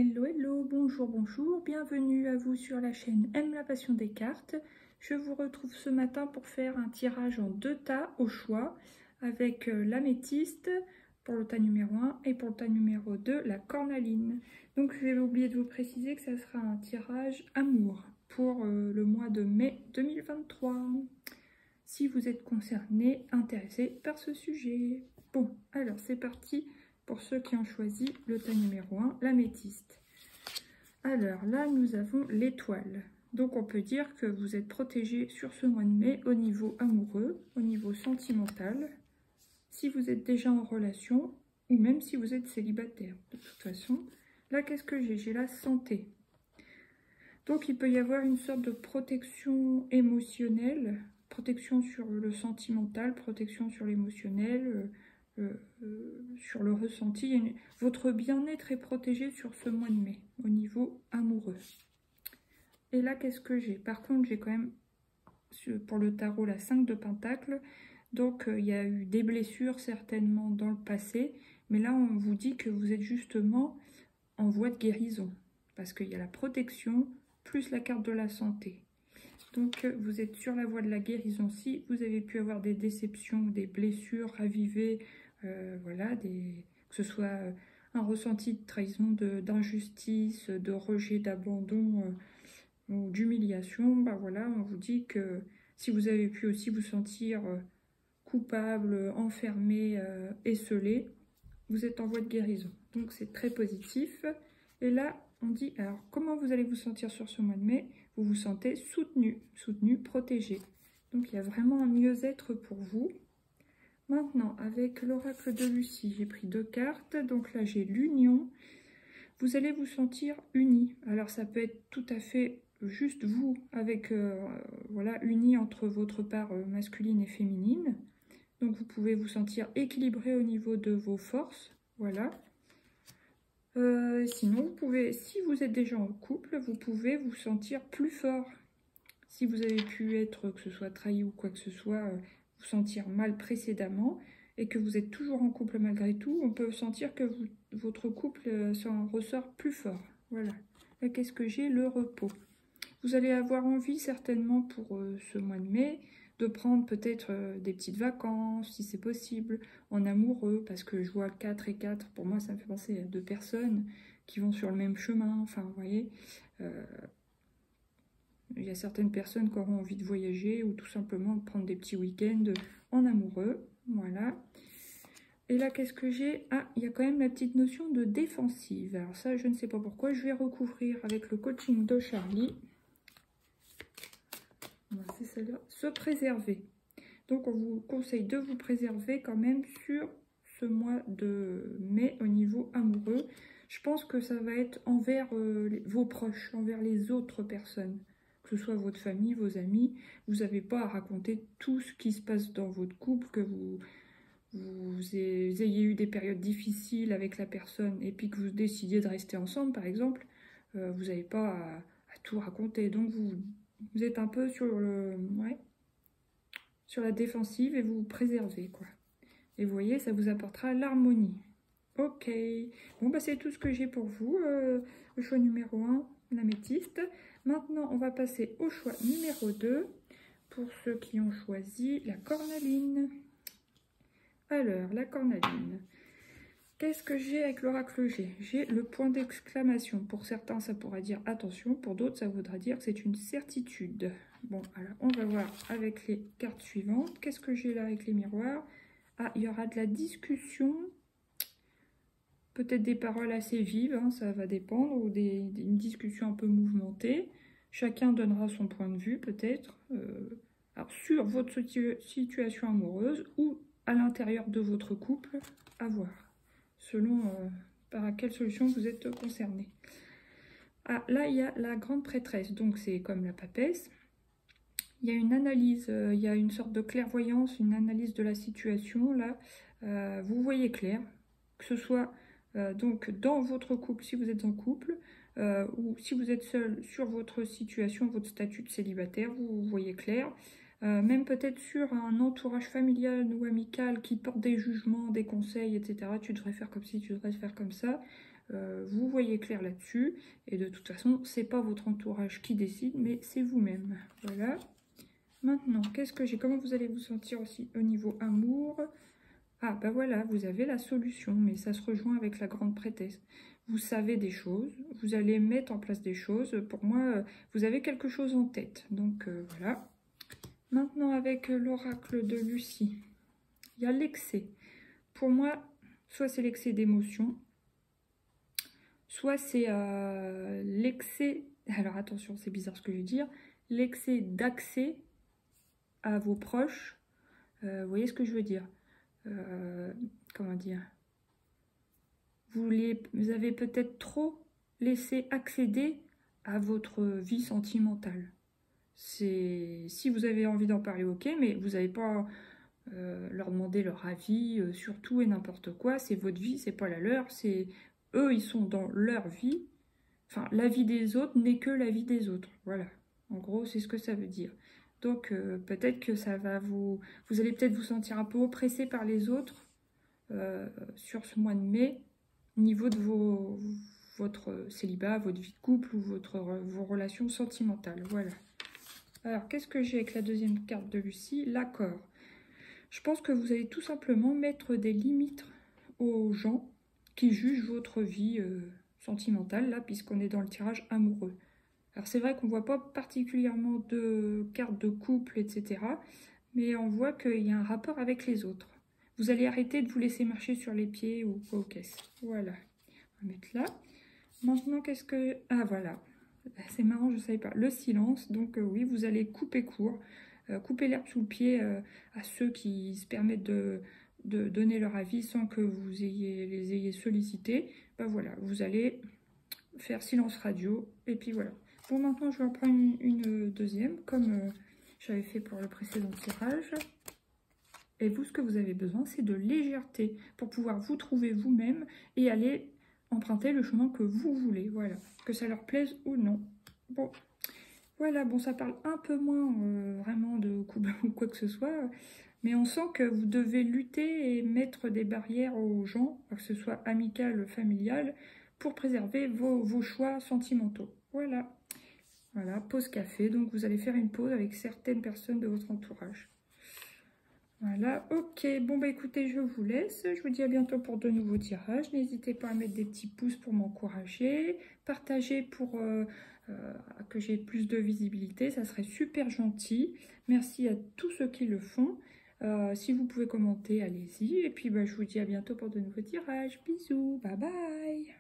Hello, hello, bonjour, bonjour, bienvenue à vous sur la chaîne Aime la passion des cartes. Je vous retrouve ce matin pour faire un tirage en 2 tas au choix avec l'améthyste pour le tas numéro 1 et pour le tas numéro 2, la cornaline. Donc je vais oublier de vous préciser que ça sera un tirage amour pour le mois de mai 2023. Si vous êtes concerné, intéressé par ce sujet. Bon, alors c'est parti. Pour ceux qui ont choisi le tas numéro 1, l'améthyste. Alors là, nous avons l'étoile. Donc on peut dire que vous êtes protégé sur ce mois de mai au niveau amoureux, au niveau sentimental, si vous êtes déjà en relation ou même si vous êtes célibataire. De toute façon, là, qu'est-ce que j'ai? J'ai la santé. Donc il peut y avoir une sorte de protection émotionnelle, protection sur le sentimental, protection sur l'émotionnel, sur le ressenti. Votre bien-être est protégé sur ce mois de mai au niveau amoureux. Et là, qu'est-ce que j'ai? Par contre, j'ai quand même pour le tarot la 5 de Pentacles. Donc il y a eu des blessures certainement dans le passé, mais là on vous dit que vous êtes justement en voie de guérison parce qu'il y a la protection plus la carte de la santé. Donc vous êtes sur la voie de la guérison. Si vous avez pu avoir des déceptions, des blessures ravivées, voilà, que ce soit un ressenti de trahison, d'injustice, de rejet, d'abandon ou d'humiliation, bah voilà, on vous dit que si vous avez pu aussi vous sentir coupable, enfermé, esseulé, vous êtes en voie de guérison. Donc c'est très positif. Et là, on dit, alors comment vous allez vous sentir sur ce mois de mai? Vous vous sentez soutenu, protégé. Donc il y a vraiment un mieux-être pour vous. Maintenant, avec l'oracle de Lucie, j'ai pris 2 cartes. Donc là, j'ai l'union. Vous allez vous sentir unis. Alors ça peut être tout à fait juste vous, avec voilà, unis entre votre part masculine et féminine. Donc vous pouvez vous sentir équilibré au niveau de vos forces. Voilà. Sinon, vous pouvez, si vous êtes déjà en couple, vous pouvez vous sentir plus fort. Si vous avez pu être, que ce soit trahi ou quoi que ce soit, vous sentir mal précédemment et que vous êtes toujours en couple malgré tout, on peut sentir que votre couple s'en ressort plus fort. Voilà. Là, qu'est-ce que j'ai? Le repos. Vous allez avoir envie certainement pour ce mois de mai de prendre peut-être des petites vacances, si c'est possible, en amoureux, parce que je vois 4 et 4, pour moi ça me fait penser à 2 personnes qui vont sur le même chemin, enfin vous voyez, il y a certaines personnes qui auront envie de voyager ou tout simplement de prendre des petits week-ends en amoureux, voilà. Et là, qu'est-ce que j'ai? Ah, il y a quand même la petite notion de défensive. Alors ça, je ne sais pas pourquoi, je vais recouvrir avec le coaching de Charlie. C'est celle-là, se préserver. Donc on vous conseille de vous préserver quand même sur ce mois de mai au niveau amoureux. Je pense que ça va être envers vos proches, envers les autres personnes, que ce soit votre famille, vos amis. Vous n'avez pas à raconter tout ce qui se passe dans votre couple, que vous ayez eu des périodes difficiles avec la personne et puis que vous décidiez de rester ensemble par exemple. Vous n'avez pas à tout raconter. Donc vous êtes un peu sur sur la défensive et vous vous préservez, quoi. Et vous voyez, ça vous apportera l'harmonie. Ok. Bon, bah c'est tout ce que j'ai pour vous. Le choix numéro 1, l'améthyste. Maintenant, on va passer au choix numéro 2, pour ceux qui ont choisi la cornaline. Alors, la cornaline. Qu'est-ce que j'ai avec l'oracle G? J'ai le point d'exclamation. Pour certains, ça pourra dire attention. Pour d'autres, ça voudra dire que c'est une certitude. Bon, alors, on va voir avec les cartes suivantes. Qu'est-ce que j'ai là avec les miroirs? Ah, il y aura de la discussion. Peut-être des paroles assez vives, hein, ça va dépendre. Ou une discussion un peu mouvementée. Chacun donnera son point de vue, peut-être. Alors, sur votre situation amoureuse ou à l'intérieur de votre couple, à voir. Selon par quelle solution vous êtes concerné. Ah, là, il y a la grande prêtresse, donc c'est comme la papesse. Il y a une analyse, il y a une sorte de clairvoyance, une analyse de la situation. Là, vous voyez clair, que ce soit donc dans votre couple, si vous êtes en couple, ou si vous êtes seul sur votre situation, votre statut de célibataire, vous voyez clair. Même peut-être sur un entourage familial ou amical qui porte des jugements, des conseils, etc. Tu devrais faire comme ci, tu devrais faire comme ça. Vous voyez clair là-dessus. Et de toute façon, c'est pas votre entourage qui décide, mais c'est vous-même. Voilà. Maintenant, qu'est-ce que j'ai? Comment vous allez vous sentir aussi au niveau amour? Ah, bah voilà, vous avez la solution, mais ça se rejoint avec la grande prêtresse. Vous savez des choses, vous allez mettre en place des choses. Pour moi, vous avez quelque chose en tête. Donc, voilà. Maintenant, avec l'oracle de Lucie, il y a l'excès. Pour moi, soit c'est l'excès d'émotion, soit c'est l'excès... Alors, attention, c'est bizarre ce que je vais dire. L'excès d'accès à vos proches. Vous voyez ce que je veux dire? Comment dire? Vous avez peut-être trop laissé accéder à votre vie sentimentale. Si vous avez envie d'en parler, ok, mais vous n'avez pas leur demander leur avis sur tout et n'importe quoi. C'est votre vie, c'est pas la leur. Eux, ils sont dans leur vie. Enfin, la vie des autres n'est que la vie des autres. Voilà. En gros, c'est ce que ça veut dire. Donc, peut-être que ça va vous allez peut-être vous sentir un peu oppressé par les autres sur ce mois de mai, au niveau de votre célibat, votre vie de couple ou vos relations sentimentales. Voilà. Alors, qu'est-ce que j'ai avec la deuxième carte de Lucie? L'accord. Je pense que vous allez tout simplement mettre des limites aux gens qui jugent votre vie sentimentale, là, puisqu'on est dans le tirage amoureux. Alors, c'est vrai qu'on ne voit pas particulièrement de cartes de couple, etc. Mais on voit qu'il y a un rapport avec les autres. Vous allez arrêter de vous laisser marcher sur les pieds ou quoi aux caisses. Voilà. On va mettre là. Maintenant, qu'est-ce que... Ah, voilà. C'est marrant, je ne savais pas. Le silence. Donc, oui, vous allez couper court. Couper l'herbe sous le pied à ceux qui se permettent de donner leur avis sans que vous les ayez sollicités. Ben voilà, vous allez faire silence radio. Et puis voilà. Bon, maintenant, je vais en prendre une deuxième, comme j'avais fait pour le précédent tirage. Et vous, ce que vous avez besoin, c'est de légèreté pour pouvoir vous trouver vous-même et aller emprunter le chemin que vous voulez. Voilà, que ça leur plaise ou non. Bon, voilà, bon, ça parle un peu moins vraiment de couple ou quoi que ce soit, mais on sent que vous devez lutter et mettre des barrières aux gens, que ce soit amical, familial, pour préserver vos choix sentimentaux. Voilà. Voilà, pause café. Donc, vous allez faire une pause avec certaines personnes de votre entourage. Voilà, ok. Bon, bah écoutez, je vous laisse. Je vous dis à bientôt pour de nouveaux tirages. N'hésitez pas à mettre des petits pouces pour m'encourager. Partagez pour que j'ai plus de visibilité. Ça serait super gentil. Merci à tous ceux qui le font. Si vous pouvez commenter, allez-y. Et puis, bah, je vous dis à bientôt pour de nouveaux tirages. Bisous, bye bye.